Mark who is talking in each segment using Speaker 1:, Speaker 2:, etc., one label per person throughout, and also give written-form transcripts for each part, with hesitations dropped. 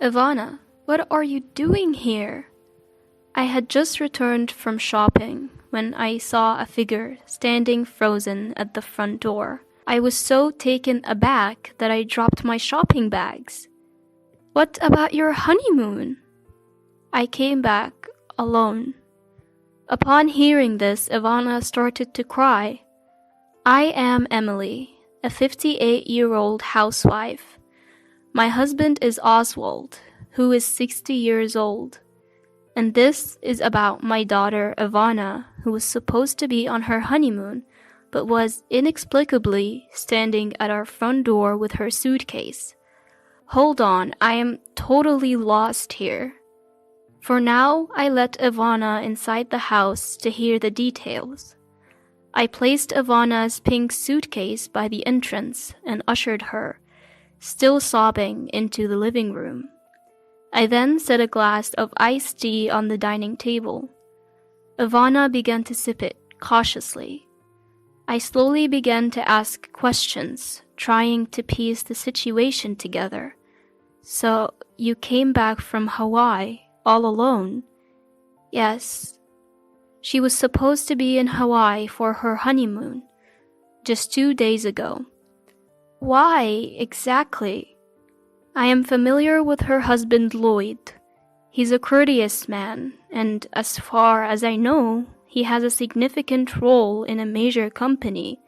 Speaker 1: Ivana, what are you doing here? I had just returned from shopping when I saw a figure standing frozen at the front door. I was so taken aback that I dropped my shopping bags. What about your honeymoon? I came back alone. Upon hearing this, Ivana started to cry. I am Emily, a 58-year-old housewife. My husband is Oswald, who is 60 years old. And this is about my daughter Ivana, who was supposed to be on her honeymoon, but was inexplicably standing at our front door with her suitcase. Hold on, I am totally lost here. For now, I let Ivana inside the house to hear the details. I placed Ivana's pink suitcase by the entrance and ushered her, still sobbing, into the living room. I then set a glass of iced tea on the dining table. Ivana began to sip it cautiously. I slowly began to ask questions, trying to piece the situation together. So, you came back from Hawaii all alone? Yes. She was supposed to be in Hawaii for her honeymoon, just 2 days ago. Why exactly? I am familiar with her husband Lloyd. He's a courteous man, and as far as I know, he has a significant role in a major company.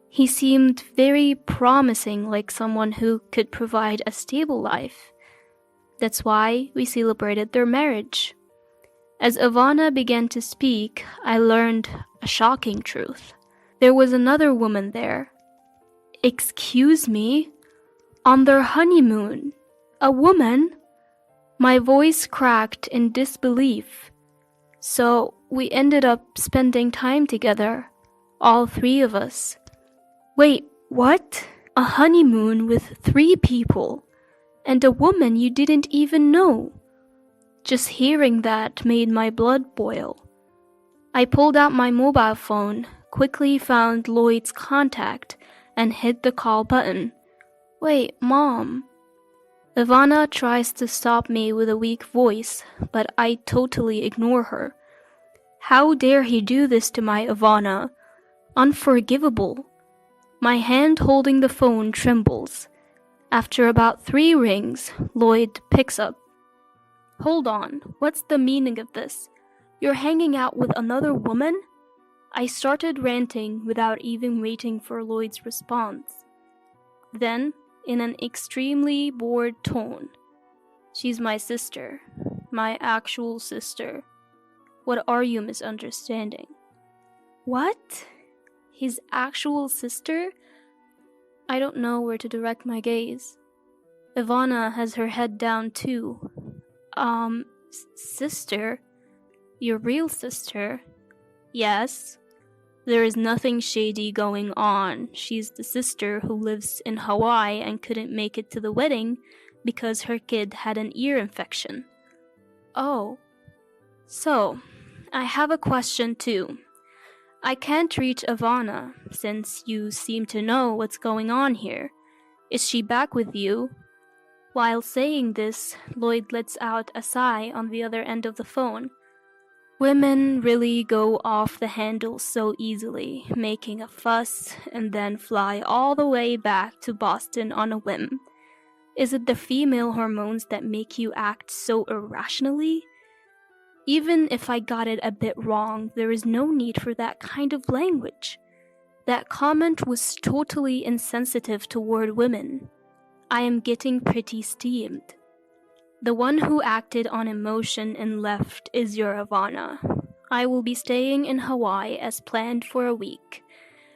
Speaker 1: He seemed very promising, like someone who could provide a stable life. That's why we celebrated their marriage. As Ivana began to speak, I learned a shocking truth. There was another woman there. Excuse me? On their honeymoon? A woman? My voice cracked in disbelief. So we ended up spending time together, all 3 of us. Wait, what? A honeymoon with 3 people, and a woman you didn't even know? Just hearing that made my blood boil. I pulled out my mobile phone, quickly found Lloyd's contact, and hit the call button. Wait, Mom. Ivana tries to stop me with a weak voice, but I totally ignore her. How dare he do this to my Ivana? Unforgivable. My hand holding the phone trembles. After about 3 rings, Lloyd picks up. Hold on, what's the meaning of this? You're hanging out with another woman? I started ranting without even waiting for Lloyd's response. Then, in an extremely bored tone, she's my sister, my actual sister. What are you misunderstanding? What? His actual sister? I don't know where to direct my gaze. Ivana has her head down too. Sister? Your real sister? Yes. There is nothing shady going on. She's the sister who lives in Hawaii and couldn't make it to the wedding because her kid had an ear infection. Oh. So, I have a question too. I can't reach Ivana since you seem to know what's going on here. Is she back with you? While saying this, Lloyd lets out a sigh on the other end of the phone. Women really go off the handle so easily, making a fuss and then fly all the way back to Boston on a whim. Is it the female hormones that make you act so irrationally? Even if I got it a bit wrong, there is no need for that kind of language. That comment was totally insensitive toward women. I am getting pretty steamed. The one who acted on emotion and left is your Ivana. I will be staying in Hawaii as planned for a week.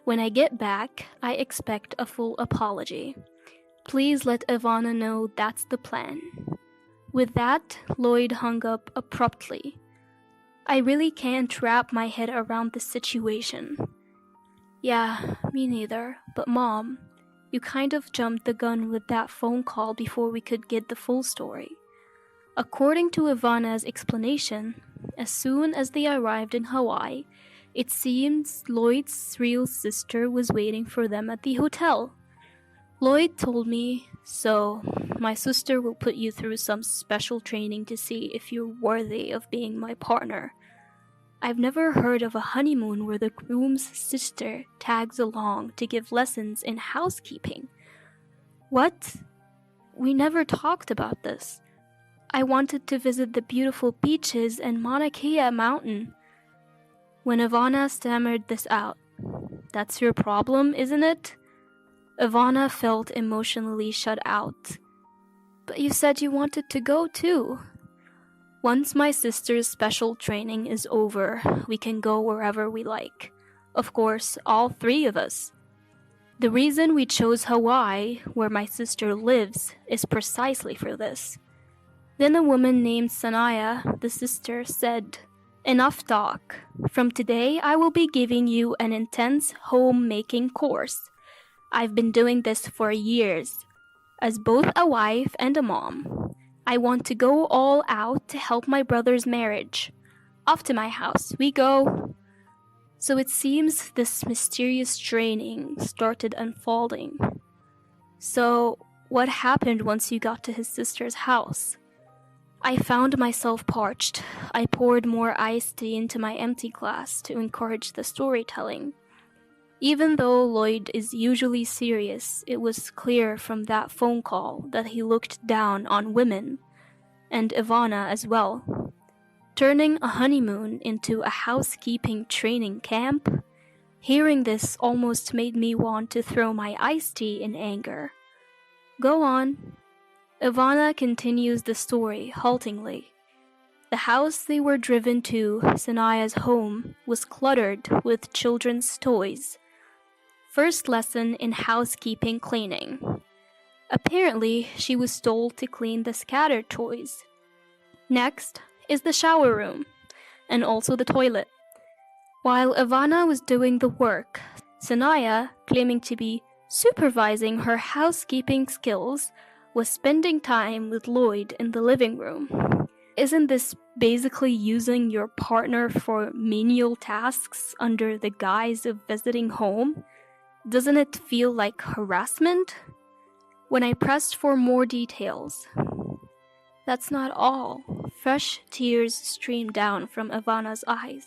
Speaker 1: When I get back, I expect a full apology. Please let Ivana know that's the plan. With that, Lloyd hung up abruptly. I really can't wrap my head around the situation. Yeah, me neither, but Mom, you kind of jumped the gun with that phone call before we could get the full story. According to Ivana's explanation, as soon as they arrived in Hawaii, it seems Lloyd's real sister was waiting for them at the hotel. Lloyd told me So, my sister will put you through some special training to see if you're worthy of being my partner. I've never heard of a honeymoon where the groom's sister tags along to give lessons in housekeeping. What? We never talked about this. I wanted to visit the beautiful beaches and Mauna Kea mountain. When Ivana stammered this out, "That's your problem, isn't it?" Ivana felt emotionally shut out. "But you said you wanted to go too." "Once my sister's special training is over, we can go wherever we like. Of course, all three of us. The reason we chose Hawaii, where my sister lives, is precisely for this." Then a woman named Sanaya, the sister, said, "Enough talk. From today, I will be giving you an intense homemaking course. I've been doing this for years. As both a wife and a mom, I want to go all out to help my brother's marriage. Off to my house we go." So it seems this mysterious training started unfolding. So, what happened once you got to his sister's house? I found myself parched. I poured more iced tea into my empty glass to encourage the storytelling. Even though Lloyd is usually serious, it was clear from that phone call that he looked down on women, and Ivana as well. Turning a honeymoon into a housekeeping training camp? Hearing this almost made me want to throw my iced tea in anger. Go on. Ivana continues the story haltingly. The house they were driven to, Sanaya's home, was cluttered with children's toys. First lesson in housekeeping cleaning. Apparently, she was told to clean the scattered toys. Next is the shower room, and also the toilet. While Ivana was doing the work, Sanaya, claiming to be supervising her housekeeping skills, was spending time with Lloyd in the living room. Isn't this basically using your partner for menial tasks under the guise of visiting home? Doesn't it feel like harassment? When I pressed for more details, that's not all. Fresh tears streamed down from Ivana's eyes.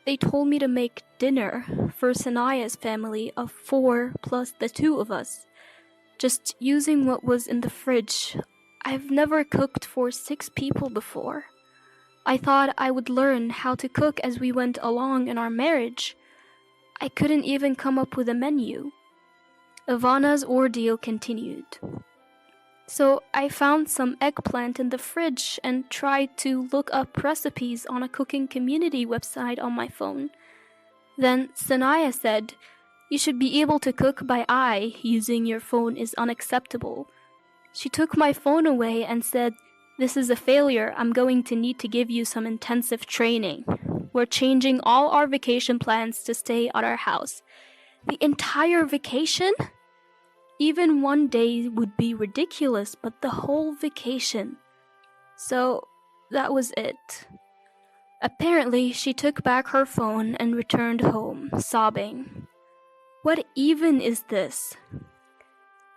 Speaker 1: They told me to make dinner for Sanaya's family of 4 plus the 2 of us, just using what was in the fridge. I've never cooked for 6 people before. I thought I would learn how to cook as we went along in our marriage. I couldn't even come up with a menu. Ivana's ordeal continued. So I found some eggplant in the fridge and tried to look up recipes on a cooking community website on my phone. Then Sanaya said, "You should be able to cook by eye. Using your phone is unacceptable." She took my phone away and said, "This is a failure. I'm going to need to give you some intensive training. We're changing all our vacation plans to stay at our house." The entire vacation? Even one day would be ridiculous, but the whole vacation. So, that was it. Apparently, she took back her phone and returned home, sobbing. What even is this?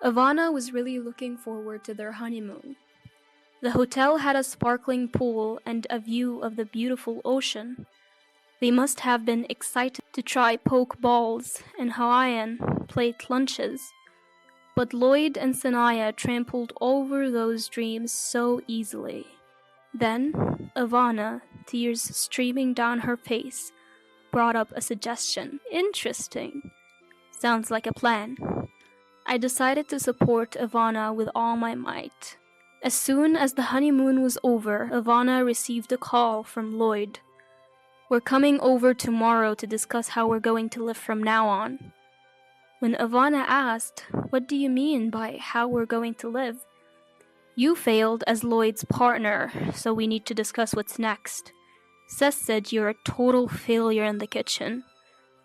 Speaker 1: Ivana was really looking forward to their honeymoon. The hotel had a sparkling pool and a view of the beautiful ocean. They must have been excited to try poke balls and Hawaiian plate lunches. But Lloyd and Sanaya trampled over those dreams so easily. Then, Ivana, tears streaming down her face, brought up a suggestion. Interesting. Sounds like a plan. I decided to support Ivana with all my might. As soon as the honeymoon was over, Ivana received a call from Lloyd. "We're coming over tomorrow to discuss how we're going to live from now on." When Ivana asked, "What do you mean by how we're going to live?" "You failed as Lloyd's partner, so we need to discuss what's next. Seth said you're a total failure in the kitchen.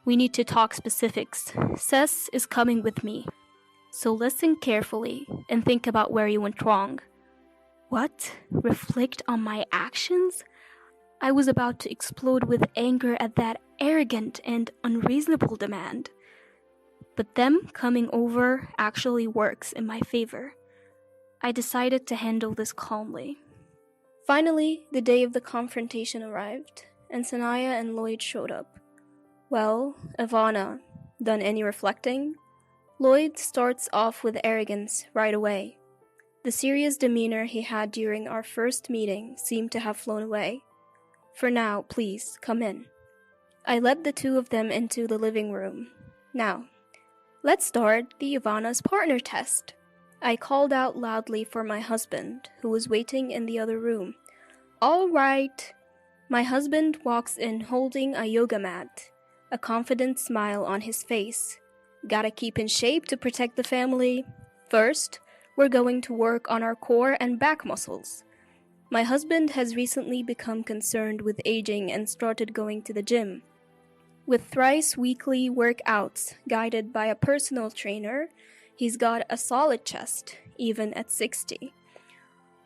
Speaker 1: We need to talk specifics. Seth is coming with me. So listen carefully and think about where you went wrong." What? Reflect on my actions? I was about to explode with anger at that arrogant and unreasonable demand. but them coming over actually works in my favor. I decided to handle this calmly. Finally, the day of the confrontation arrived, and Sanaya and Lloyd showed up. Well, Ivana, done any reflecting? Lloyd starts off with arrogance right away. The serious demeanor he had during our first meeting seemed to have flown away. For now, please, come in. I led the two of them into the living room. Now, let's start the Ivana's partner test. I called out loudly for my husband, who was waiting in the other room. All right. My husband walks in holding a yoga mat, a confident smile on his face. Gotta keep in shape to protect the family. First, we're going to work on our core and back muscles. My husband has recently become concerned with aging and started going to the gym. With thrice weekly workouts guided by a personal trainer, he's got a solid chest, even at 60.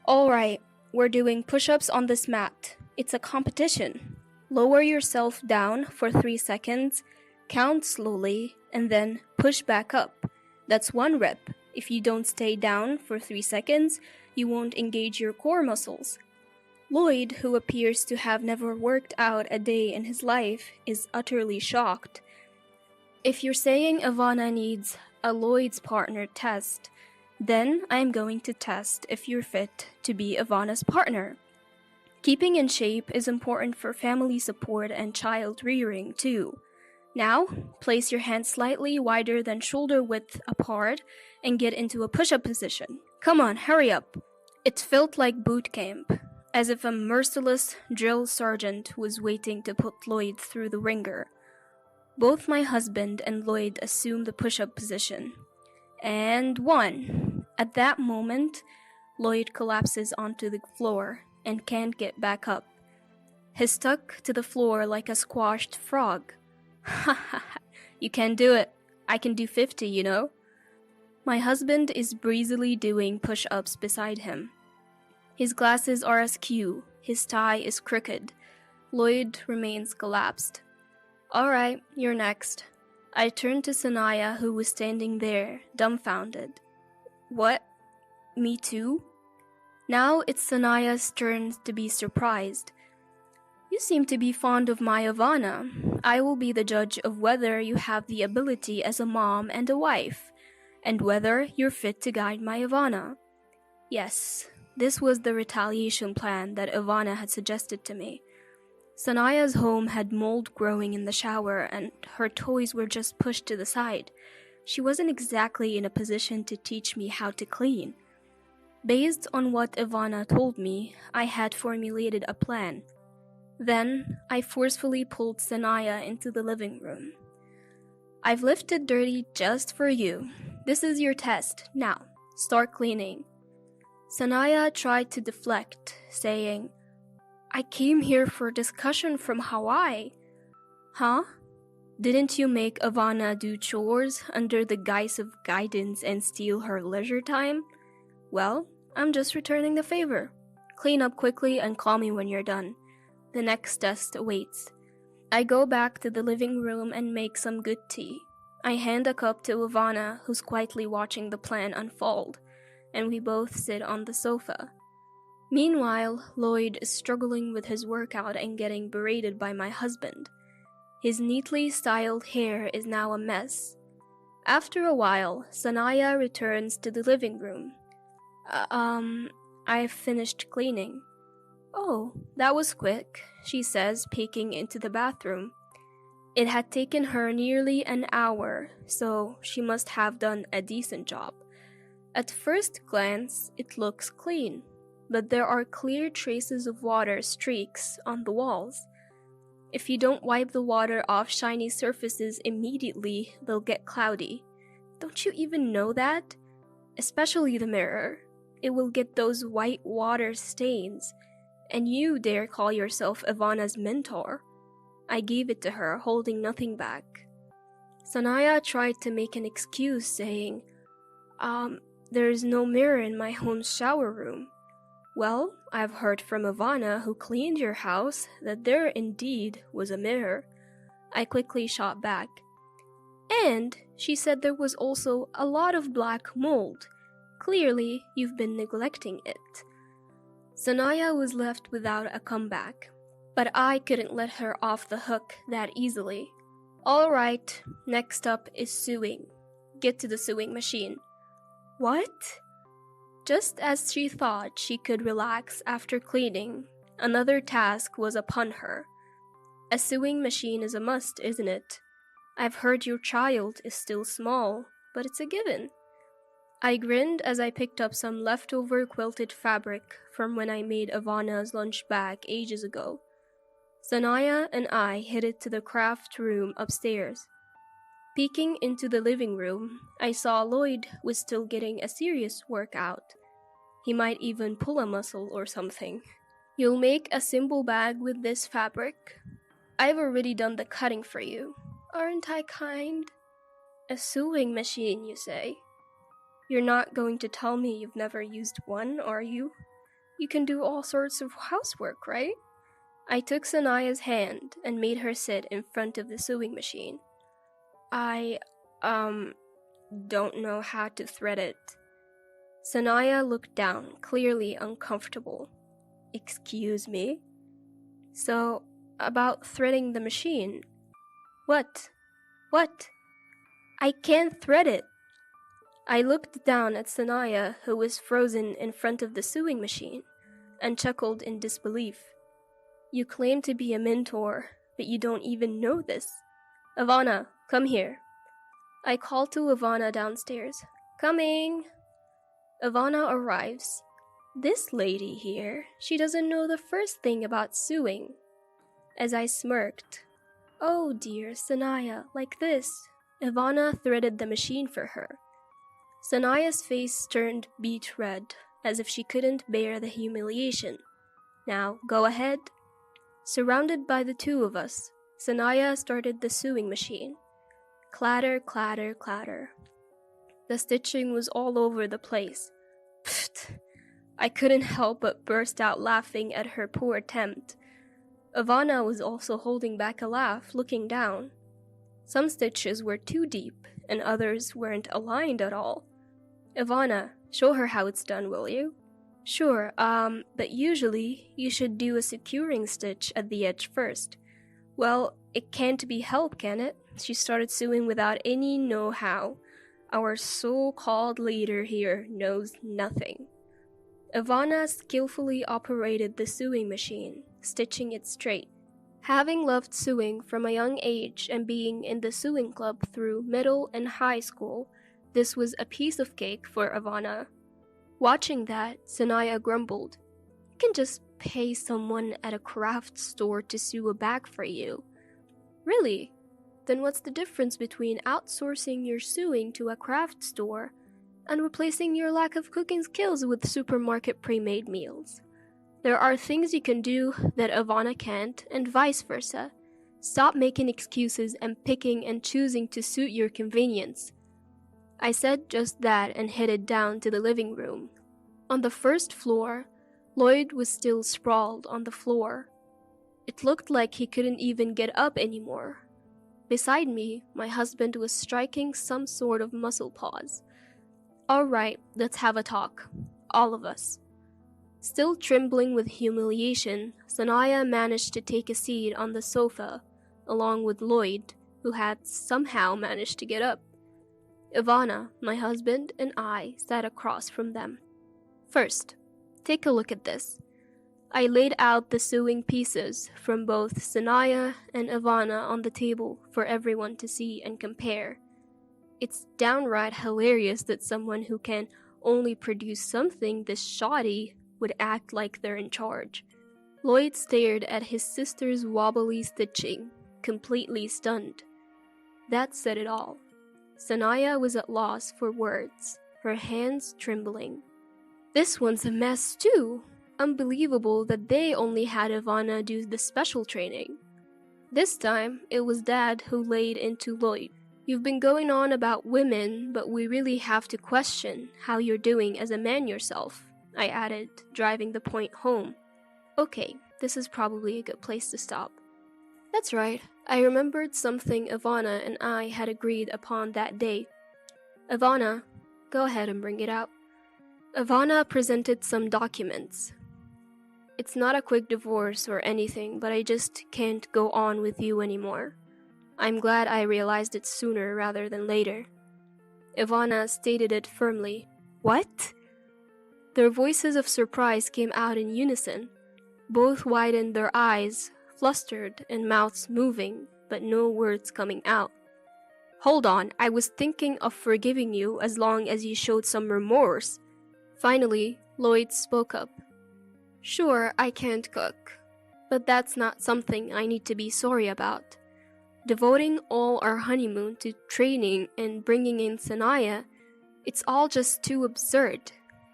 Speaker 1: Alright, we're doing push-ups on this mat. It's a competition. Lower yourself down for 3 seconds, count slowly, and then push back up. That's 1 rep. If you don't stay down for 3 seconds, you won't engage your core muscles. Lloyd, who appears to have never worked out a day in his life, is utterly shocked. If you're saying Ivana needs a Lloyd's partner test, then I'm going to test if you're fit to be Ivana's partner. Keeping in shape is important for family support and child rearing too. Now, place your hands slightly wider than shoulder width apart and get into a push-up position. Come on, hurry up. It felt like boot camp, as if a merciless drill sergeant was waiting to put Lloyd through the ringer. Both my husband and Lloyd assumed the push-up position. And 1. At that moment, Lloyd collapses onto the floor and can't get back up. He's stuck to the floor like a squashed frog. Ha ha ha, you can do it. I can do 50, you know. My husband is breezily doing push-ups beside him. His glasses are askew, his tie is crooked. Lloyd remains collapsed. Alright, you're next. I turned to Sanaya, who was standing there, dumbfounded. What? Me too? Now it's Sanaya's turn to be surprised. You seem to be fond of my Ivana. I will be the judge of whether you have the ability as a mom and a wife, and whether you're fit to guide my Ivana. Yes, this was the retaliation plan that Ivana had suggested to me. Sanaya's home had mold growing in the shower, and her toys were just pushed to the side. She wasn't exactly in a position to teach me how to clean. Based on what Ivana told me, I had formulated a plan. Then, I forcefully pulled Sanaya into the living room. I've lifted dirty just for you. This is your test. Now, start cleaning. Sanaya tried to deflect, saying, I came here for discussion from Hawaii. Huh? Didn't you make Ivana do chores under the guise of guidance and steal her leisure time? Well, I'm just returning the favor. Clean up quickly and call me when you're done. The next test awaits. I go back to the living room and make some good tea. I hand a cup to Ivana, who's quietly watching the plan unfold, and we both sit on the sofa. Meanwhile, Lloyd is struggling with his workout and getting berated by my husband. His neatly styled hair is now a mess. After a while, Sanaya returns to the living room. I've finished cleaning. Oh, that was quick, she says, peeking into the bathroom. It had taken her nearly an hour, so she must have done a decent job. At first glance, it looks clean, but there are clear traces of water streaks on the walls. If you don't wipe the water off shiny surfaces immediately, they'll get cloudy. Don't you even know that? Especially the mirror. It will get those white water stains. And you dare call yourself Ivana's mentor? I gave it to her, holding nothing back. Sanaya tried to make an excuse, saying, there's no mirror in my home shower room. Well, I've heard from Ivana, who cleaned your house, that there indeed was a mirror. I quickly shot back. And She said there was also a lot of black mold. Clearly, you've been neglecting it. Sanaya was left without a comeback, but I couldn't let her off the hook that easily. Alright, next up is sewing. Get to the sewing machine. What? Just as she thought she could relax after cleaning, another task was upon her. A sewing machine is a must, isn't it? I've heard your child is still small, but it's a given. I grinned as I picked up some leftover quilted fabric from when I made Ivana's lunch bag ages ago. Sanaya and I headed to the craft room upstairs. Peeking into the living room, I saw Lloyd was still getting a serious workout. He might even pull a muscle or something. You'll make a simple bag with this fabric? I've already done the cutting for you. Aren't I kind? A sewing machine, you say? You're not going to tell me you've never used one, are you? You can do all sorts of housework, right? I took Sanaya's hand and made her sit in front of the sewing machine. I, don't know how to thread it. Sanaya looked down, clearly uncomfortable. Excuse me? So, about threading the machine. What? I can't thread it. I looked down at Sanaya, who was frozen in front of the sewing machine, and chuckled in disbelief. You claim to be a mentor, but you don't even know this. Ivana, come here. I called to Ivana downstairs. Coming! Ivana arrives. This lady here, she doesn't know the first thing about sewing. As I smirked, oh dear, Sanaya, like this. Ivana threaded the machine for her. Sanaya's face turned beet red, as if she couldn't bear the humiliation. Now, go ahead. Surrounded by the two of us, Sanaya started the sewing machine. Clatter, clatter, clatter. The stitching was all over the place. Pfft! I couldn't help but burst out laughing at her poor attempt. Ivana was also holding back a laugh, looking down. Some stitches were too deep, and others weren't aligned at all. Ivana, show her how it's done, will you? Sure, but usually you should do a securing stitch at the edge first. Well, it can't be helped, can it? She started sewing without any know-how. Our so-called leader here knows nothing. Ivana skillfully operated the sewing machine, stitching it straight. Having loved sewing from a young age and being in the sewing club through middle and high school, this was a piece of cake for Ivana. Watching that, Sanaya grumbled, You can just pay someone at a craft store to sew a bag for you. Really? Then what's the difference between outsourcing your sewing to a craft store and replacing your lack of cooking skills with supermarket pre-made meals? There are things you can do that Ivana can't, and vice versa. Stop making excuses and picking and choosing to suit your convenience. I said just that and headed down to the living room. On the first floor, Lloyd was still sprawled on the floor. It looked like he couldn't even get up anymore. Beside me, my husband was striking some sort of muscle pause. Alright, let's have a talk. All of us. Still trembling with humiliation, Sanaya managed to take a seat on the sofa, along with Lloyd, who had somehow managed to get up. Ivana, my husband, and I sat across from them. First, take a look at this. I laid out the sewing pieces from both Sanaya and Ivana on the table for everyone to see and compare. It's downright hilarious that someone who can only produce something this shoddy would act like they're in charge. Lloyd stared at his sister's wobbly stitching, completely stunned. That said it all. Sanaya was at loss for words, her hands trembling. This one's a mess too. Unbelievable that they only had Ivana do the special training. This time, it was Dad who laid into Lloyd. You've been going on about women, but we really have to question how you're doing as a man yourself, I added, driving the point home. Okay, this is probably a good place to stop. That's right, I remembered something Ivana and I had agreed upon that day. Ivana, go ahead and bring it out. Ivana presented some documents. It's not a quick divorce or anything, but I just can't go on with you anymore. I'm glad I realized it sooner rather than later. Ivana stated it firmly. What? Their voices of surprise came out in unison. Both widened their eyes, flustered and mouths moving, but no words coming out. Hold on, I was thinking of forgiving you as long as you showed some remorse. Finally, Lloyd spoke up. Sure, I can't cook, but that's not something I need to be sorry about. Devoting all our honeymoon to training and bringing in Sanaya, it's all just too absurd.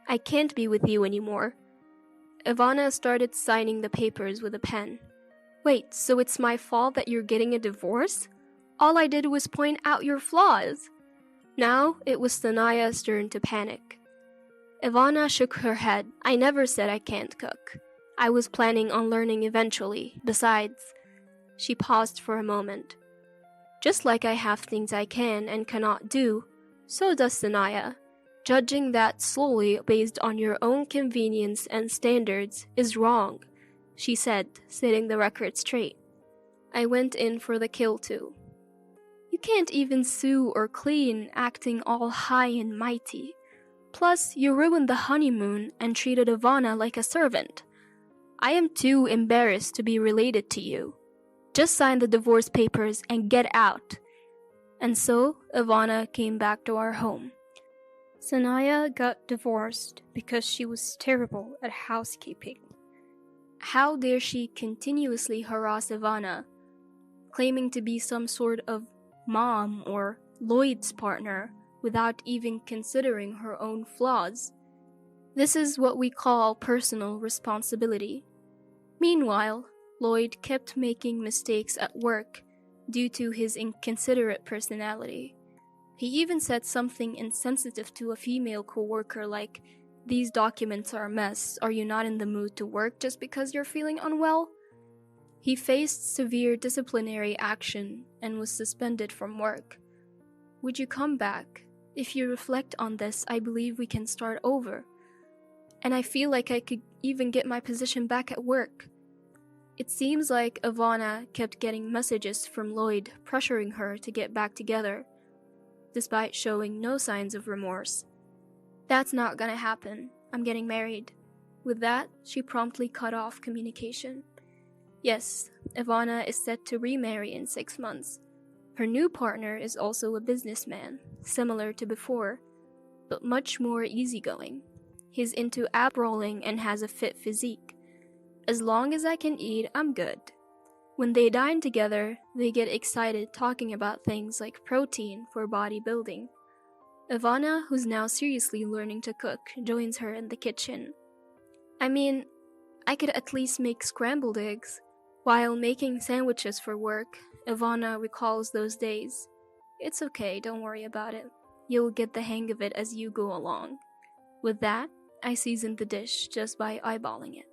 Speaker 1: I can't be with you anymore. Ivana started signing the papers with a pen. Wait, so it's my fault that you're getting a divorce? All I did was point out your flaws. Now it was Sanaya's turn to panic. Ivana shook her head. I never said I can't cook. I was planning on learning eventually. Besides, she paused for a moment. Just like I have things I can and cannot do, so does Sanaya. Judging that solely based on your own convenience and standards is wrong, she said, setting the record straight. I went in for the kill too. You can't even sew or clean, acting all high and mighty. Plus, you ruined the honeymoon and treated Ivana like a servant. I am too embarrassed to be related to you. Just sign the divorce papers and get out. And so, Ivana came back to our home. Sanaya got divorced because she was terrible at housekeeping. How dare she continuously harass Ivana, claiming to be some sort of mom or Lloyd's partner without even considering her own flaws. This is what we call personal responsibility. Meanwhile, Lloyd kept making mistakes at work due to his inconsiderate personality. He even said something insensitive to a female coworker like, "These documents are a mess. Are you not in the mood to work just because you're feeling unwell?" He faced severe disciplinary action and was suspended from work. Would you come back? If you reflect on this, I believe we can start over. And I feel like I could even get my position back at work. It seems like Ivana kept getting messages from Lloyd pressuring her to get back together, despite showing no signs of remorse. That's not gonna happen. I'm getting married. With that, she promptly cut off communication. Yes, Ivana is set to remarry in 6 months. Her new partner is also a businessman, similar to before, but much more easygoing. He's into ab rolling and has a fit physique. As long as I can eat, I'm good. When they dine together, they get excited talking about things like protein for bodybuilding. Ivana, who's now seriously learning to cook, joins her in the kitchen. I mean, I could at least make scrambled eggs. While making sandwiches for work, Ivana recalls those days. It's okay, don't worry about it. You'll get the hang of it as you go along. With that, I seasoned the dish just by eyeballing it.